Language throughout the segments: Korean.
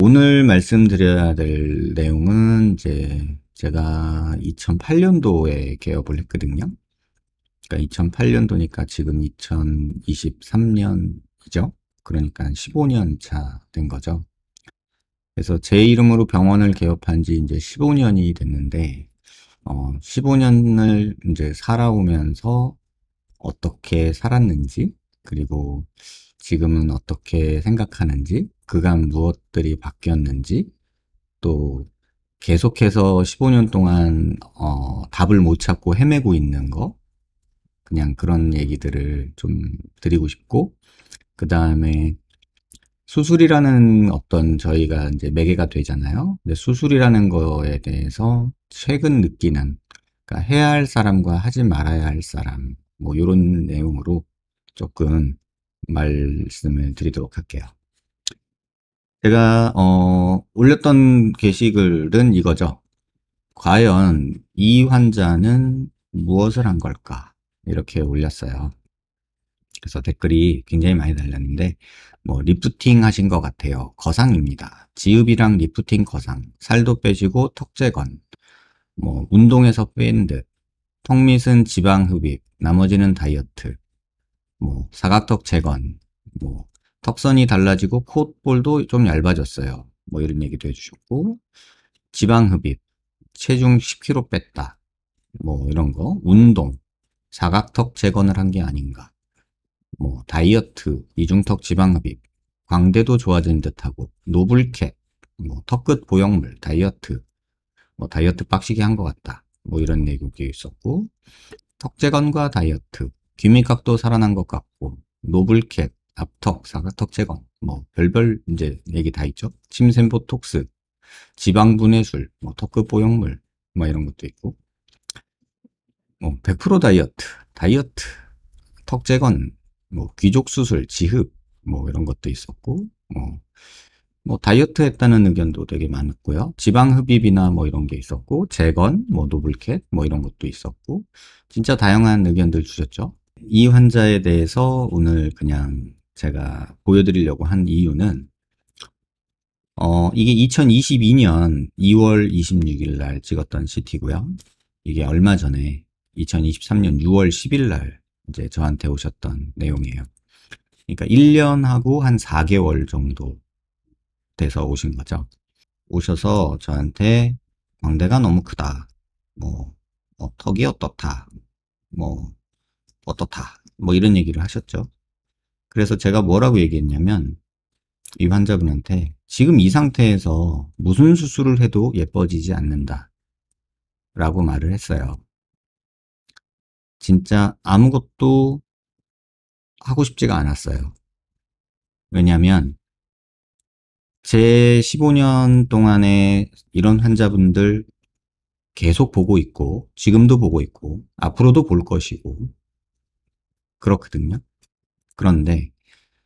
오늘 말씀드려야 될 내용은 이제 제가 2008년도에 개업을 했거든요. 그러니까 2008년도니까 지금 2023년이죠. 그러니까 15년 차 된 거죠. 그래서 제 이름으로 병원을 개업한 지 이제 15년이 됐는데, 15년을 이제 살아오면서 어떻게 살았는지, 그리고 지금은 어떻게 생각하는지, 그간 무엇들이 바뀌었는지, 또 계속해서 15년 동안 답을 못 찾고 헤매고 있는 거, 그냥 그런 얘기들을 좀 드리고 싶고, 그 다음에 수술이라는 어떤 저희가 이제 매개가 되잖아요. 근데 수술이라는 거에 대해서 최근 느끼는, 그러니까 해야 할 사람과 하지 말아야 할 사람, 뭐 이런 내용으로 조금 말씀을 드리도록 할게요. 제가 올렸던 게시글은 이거죠. 과연 이 환자는 무엇을 한 걸까? 이렇게 올렸어요. 그래서 댓글이 굉장히 많이 달렸는데, 뭐 리프팅 하신 것 같아요. 거상입니다. 지읍이랑 리프팅 거상, 살도 빼시고 턱 재건, 뭐 운동에서 뺀 듯, 턱 밑은 지방 흡입, 나머지는 다이어트, 뭐 사각턱 재건, 뭐 턱선이 달라지고 콧볼도 좀 얇아졌어요. 뭐 이런 얘기도 해주셨고, 지방 흡입, 체중 10kg 뺐다, 뭐 이런 거, 운동, 사각턱 재건을 한 게 아닌가, 뭐 다이어트, 이중턱 지방 흡입, 광대도 좋아진 듯하고, 노블캣, 뭐 턱끝 보형물, 다이어트, 뭐 다이어트 빡시게 한 것 같다, 뭐 이런 내용이 있었고, 턱 재건과 다이어트, 귀밑각도 살아난 것 같고, 노블캣, 앞턱, 사각턱 재건, 뭐 별별 이제 얘기 다 있죠. 침샘 보톡스, 지방 분해술, 뭐 턱끝 보형물, 뭐 이런 것도 있고, 뭐 100% 다이어트, 다이어트, 턱 재건, 뭐 귀족 수술, 지흡, 뭐 이런 것도 있었고, 뭐 다이어트 했다는 의견도 되게 많았고요. 지방 흡입이나 뭐 이런 게 있었고, 재건, 뭐 노블캣, 뭐 이런 것도 있었고, 진짜 다양한 의견들 주셨죠. 이 환자에 대해서 오늘 그냥 제가 보여드리려고 한 이유는, 이게 2022년 2월 26일 날 찍었던 CT고요. 이게 얼마 전에 2023년 6월 10일 날 이제 저한테 오셨던 내용이에요. 그러니까 1년하고 한 4개월 정도 돼서 오신 거죠. 오셔서 저한테 광대가 너무 크다. 뭐, 턱이 어떻다. 뭐, 어떻다. 뭐 이런 얘기를 하셨죠. 그래서 제가 뭐라고 얘기했냐면, 이 환자분한테 지금 이 상태에서 무슨 수술을 해도 예뻐지지 않는다. 라고 말을 했어요. 진짜 아무것도 하고 싶지가 않았어요. 왜냐면 제 15년 동안에 이런 환자분들 계속 보고 있고, 지금도 보고 있고, 앞으로도 볼 것이고, 그렇거든요. 그런데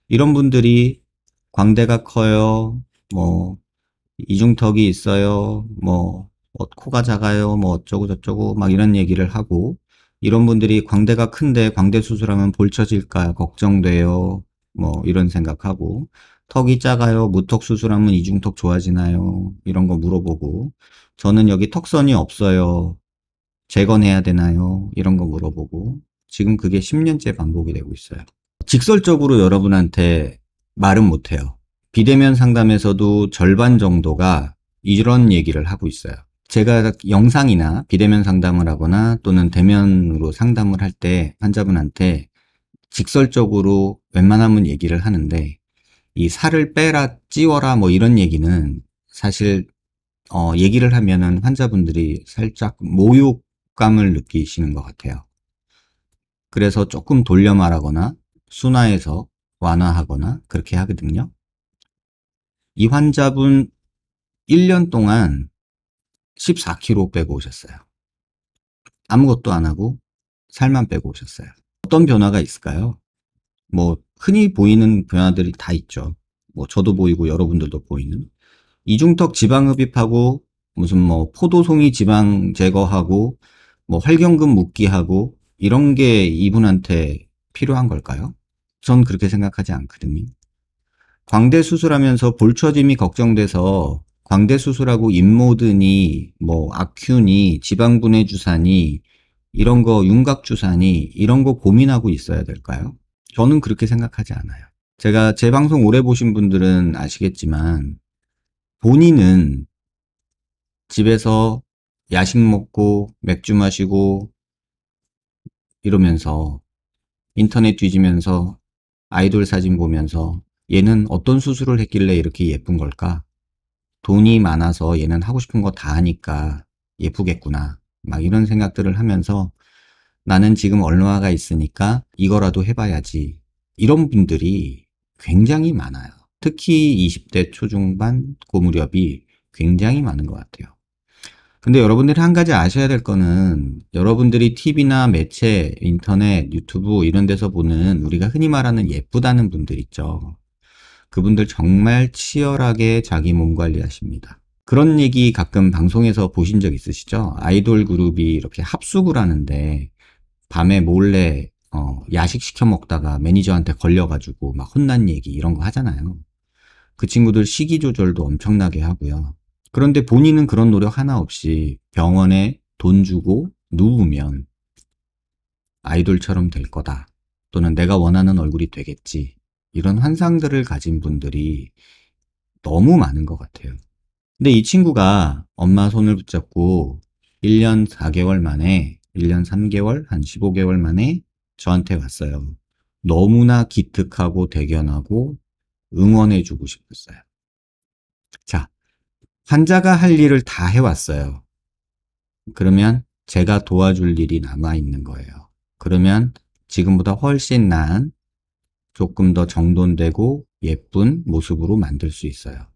이런 분들이 광대가 커요, 뭐, 이중턱이 있어요, 뭐, 코가 작아요, 뭐, 어쩌고 저쩌고, 막 이런 얘기를 하고, 이런 분들이 광대가 큰데 광대 수술하면 볼 처질까 걱정돼요, 뭐, 이런 생각하고, 턱이 작아요, 무턱 수술하면 이중턱 좋아지나요, 이런 거 물어보고, 저는 여기 턱선이 없어요, 재건해야 되나요, 이런 거 물어보고, 지금 그게 10년째 반복이 되고 있어요. 직설적으로 여러분한테 말은 못해요. 비대면 상담에서도 절반 정도가 이런 얘기를 하고 있어요. 제가 영상이나 비대면 상담을 하거나 또는 대면으로 상담을 할 때 환자분한테 직설적으로 웬만하면 얘기를 하는데, 이 살을 빼라, 찌워라 뭐 이런 얘기는 사실 얘기를 하면은 환자분들이 살짝 모욕감을 느끼시는 것 같아요. 그래서 조금 돌려 말하거나 순화해서 완화하거나 그렇게 하거든요. 이 환자분 1년 동안 14kg 빼고 오셨어요. 아무것도 안 하고 살만 빼고 오셨어요. 어떤 변화가 있을까요? 뭐 흔히 보이는 변화들이 다 있죠. 뭐 저도 보이고 여러분들도 보이는 이중턱 지방 흡입하고 무슨 뭐 포도송이 지방 제거하고 뭐 활경근 묶기하고 이런 게 이분한테 필요한 걸까요? 전 그렇게 생각하지 않거든요. 광대 수술하면서 볼처짐이 걱정돼서 광대 수술하고 인모드니, 뭐, 악큐니, 지방분해 주사니, 이런 거, 윤곽 주사니, 이런 거 고민하고 있어야 될까요? 저는 그렇게 생각하지 않아요. 제가 제 방송 오래 보신 분들은 아시겠지만, 본인은 집에서 야식 먹고, 맥주 마시고, 이러면서, 인터넷 뒤지면서, 아이돌 사진 보면서, 얘는 어떤 수술을 했길래 이렇게 예쁜 걸까? 돈이 많아서 얘는 하고 싶은 거 다 하니까 예쁘겠구나. 막 이런 생각들을 하면서 나는 지금 얼마가 있으니까 이거라도 해봐야지. 이런 분들이 굉장히 많아요. 특히 20대 초중반 그 무렵이 굉장히 많은 것 같아요. 근데 여러분들이 한 가지 아셔야 될 거는 여러분들이 TV나 매체, 인터넷, 유튜브 이런 데서 보는 우리가 흔히 말하는 예쁘다는 분들 있죠. 그분들 정말 치열하게 자기 몸 관리하십니다. 그런 얘기 가끔 방송에서 보신 적 있으시죠? 아이돌 그룹이 이렇게 합숙을 하는데 밤에 몰래 야식 시켜 먹다가 매니저한테 걸려가지고 막 혼난 얘기 이런 거 하잖아요. 그 친구들 식이 조절도 엄청나게 하고요. 그런데 본인은 그런 노력 하나 없이 병원에 돈 주고 누우면 아이돌처럼 될 거다. 또는 내가 원하는 얼굴이 되겠지. 이런 환상들을 가진 분들이 너무 많은 것 같아요. 근데 이 친구가 엄마 손을 붙잡고 1년 4개월 만에, 1년 3개월, 한 15개월 만에 저한테 왔어요. 너무나 기특하고 대견하고 응원해주고 싶었어요. 자, 환자가 할 일을 다 해왔어요. 그러면 제가 도와줄 일이 남아있는 거예요. 그러면 지금보다 훨씬 나은, 조금 더 정돈되고 예쁜 모습으로 만들 수 있어요.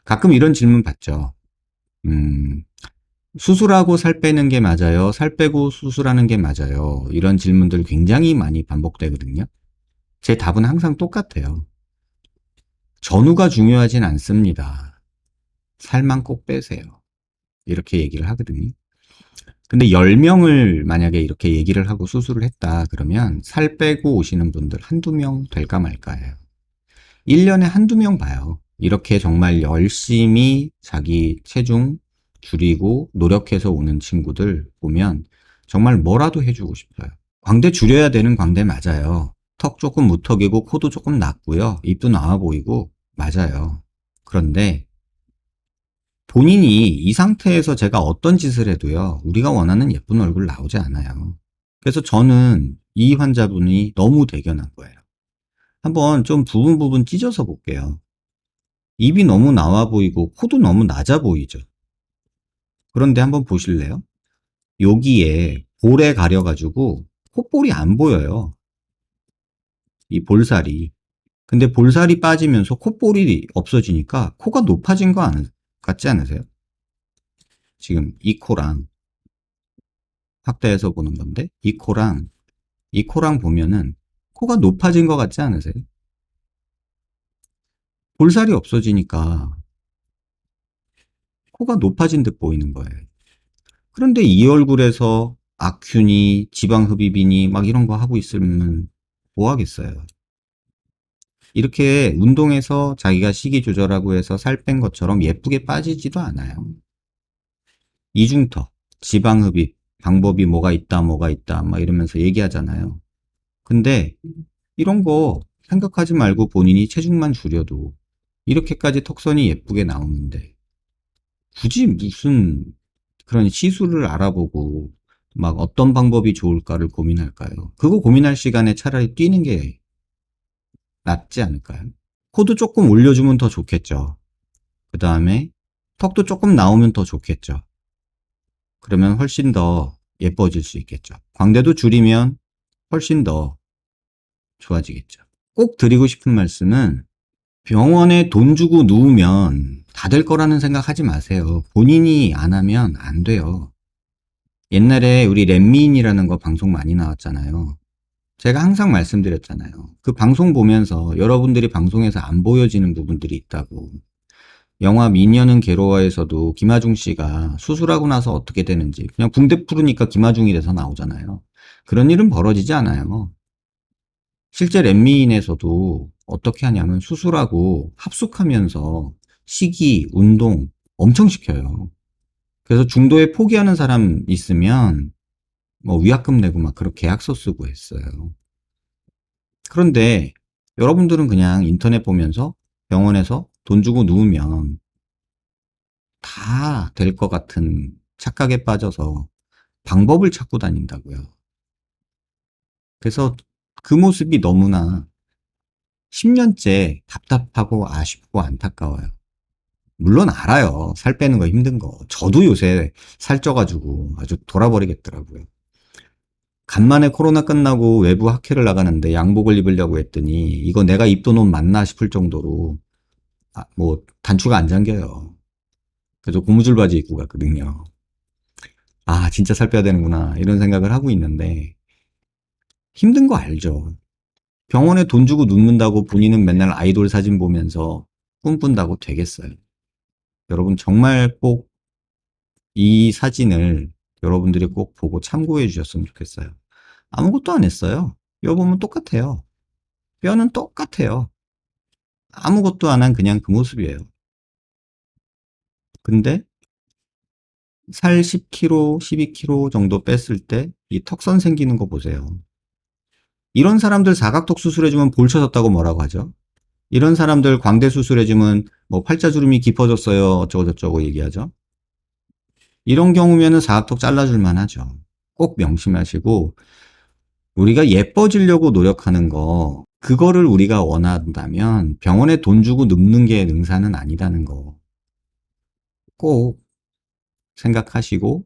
가끔 이런 질문 받죠. 음, 수술하고 살 빼는 게 맞아요? 살 빼고 수술하는 게 맞아요? 이런 질문들 굉장히 많이 반복되거든요. 제 답은 항상 똑같아요. 전후가 중요하진 않습니다. 살만 꼭 빼세요. 이렇게 얘기를 하거든요. 근데 10명을 만약에 이렇게 얘기를 하고 수술을 했다 그러면 살 빼고 오시는 분들 한두 명 될까 말까예요. 1년에 한두 명 봐요. 이렇게 정말 열심히 자기 체중 줄이고 노력해서 오는 친구들 보면 정말 뭐라도 해주고 싶어요. 광대 줄여야 되는 광대 맞아요. 턱 조금 무턱이고 코도 조금 낮고요. 입도 나와 보이고 맞아요. 그런데 본인이 이 상태에서 제가 어떤 짓을 해도요. 우리가 원하는 예쁜 얼굴 나오지 않아요. 그래서 저는 이 환자분이 너무 대견한 거예요. 한번 좀 부분 찢어서 볼게요. 입이 너무 나와 보이고 코도 너무 낮아 보이죠. 그런데 한번 보실래요? 여기에 볼에 가려가지고 콧볼이 안 보여요. 이 볼살이. 근데 볼살이 빠지면서 콧볼이 없어지니까 코가 높아진 거 같지 않으세요? 지금 이 코랑 확대해서 보는 건데 이 코랑 보면은 코가 높아진 거 같지 않으세요? 볼살이 없어지니까 코가 높아진 듯 보이는 거예요. 그런데 이 얼굴에서 악균이, 지방흡입이니 막 이런 거 하고 있으면 뭐 하겠어요. 이렇게 운동해서 자기가 식이 조절하고 해서 살 뺀 것처럼 예쁘게 빠지지도 않아요. 이중턱, 지방흡입, 방법이 뭐가 있다, 막 이러면서 얘기하잖아요. 근데 이런 거 생각하지 말고 본인이 체중만 줄여도 이렇게까지 턱선이 예쁘게 나오는데 굳이 무슨 그런 시술을 알아보고 막 어떤 방법이 좋을까를 고민할까요? 그거 고민할 시간에 차라리 뛰는 게 낫지 않을까요? 코도 조금 올려주면 더 좋겠죠. 그 다음에 턱도 조금 나오면 더 좋겠죠. 그러면 훨씬 더 예뻐질 수 있겠죠. 광대도 줄이면 훨씬 더 좋아지겠죠. 꼭 드리고 싶은 말씀은 병원에 돈 주고 누우면 다 될 거라는 생각 하지 마세요. 본인이 안 하면 안 돼요. 옛날에 우리 렛미인이라는 거 방송 많이 나왔잖아요. 제가 항상 말씀드렸잖아요. 그 방송 보면서 여러분들이 방송에서 안 보여지는 부분들이 있다고. 영화 미녀는 괴로워에서도 김하중 씨가 수술하고 나서 어떻게 되는지 그냥 붕대 풀으니까 김하중이 돼서 나오잖아요. 그런 일은 벌어지지 않아요. 실제 렛미인에서도 어떻게 하냐면 수술하고 합숙하면서 식이, 운동 엄청 시켜요. 그래서 중도에 포기하는 사람 있으면 뭐 위약금 내고 막 그렇게 계약서 쓰고 했어요. 그런데 여러분들은 그냥 인터넷 보면서 병원에서 돈 주고 누우면 다 될 것 같은 착각에 빠져서 방법을 찾고 다닌다고요. 그래서 그 모습이 너무나 10년째 답답하고 아쉽고 안타까워요. 물론 알아요. 살 빼는 거 힘든 거. 저도 요새 살쪄가지고 아주 돌아버리겠더라고요. 간만에 코로나 끝나고 외부 학회를 나가는데 양복을 입으려고 했더니 이거 내가 입던 옷 맞나 싶을 정도로 뭐 단추가 안 잠겨요. 그래서 고무줄 바지 입고 갔거든요. 아, 진짜 살 빼야 되는구나 이런 생각을 하고 있는데 힘든 거 알죠. 병원에 돈 주고 눕는다고 본인은 맨날 아이돌 사진 보면서 꿈꾼다고 되겠어요. 여러분 정말 꼭 이 사진을 여러분들이 꼭 보고 참고해 주셨으면 좋겠어요. 아무것도 안 했어요. 뼈 보면 똑같아요. 뼈는 똑같아요. 아무것도 안 한 그냥 그 모습이에요. 근데 살 10kg, 12kg 정도 뺐을 때 이 턱선 생기는 거 보세요. 이런 사람들 사각턱 수술해주면 볼 쳐졌다고 뭐라고 하죠? 이런 사람들 광대 수술해주면 뭐 팔자주름이 깊어졌어요. 어쩌고저쩌고 얘기하죠. 이런 경우면은 사각턱 잘라줄만 하죠. 꼭 명심하시고 우리가 예뻐지려고 노력하는 거 그거를 우리가 원한다면 병원에 돈 주고 눕는 게 능사는 아니다는 거 꼭 생각하시고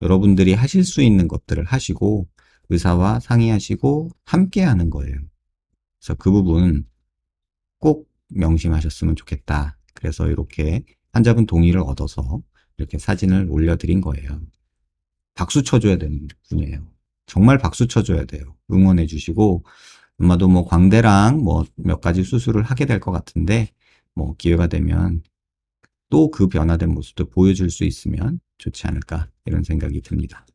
여러분들이 하실 수 있는 것들을 하시고 의사와 상의하시고 함께 하는 거예요. 그래서 그 부분 꼭 명심하셨으면 좋겠다. 그래서 이렇게 환자분 동의를 얻어서 이렇게 사진을 올려드린 거예요. 박수 쳐줘야 되는 분이에요. 정말 박수 쳐줘야 돼요. 응원해 주시고 아마도 뭐 광대랑 뭐 몇 가지 수술을 하게 될 것 같은데 뭐 기회가 되면 또 그 변화된 모습도 보여줄 수 있으면 좋지 않을까 이런 생각이 듭니다.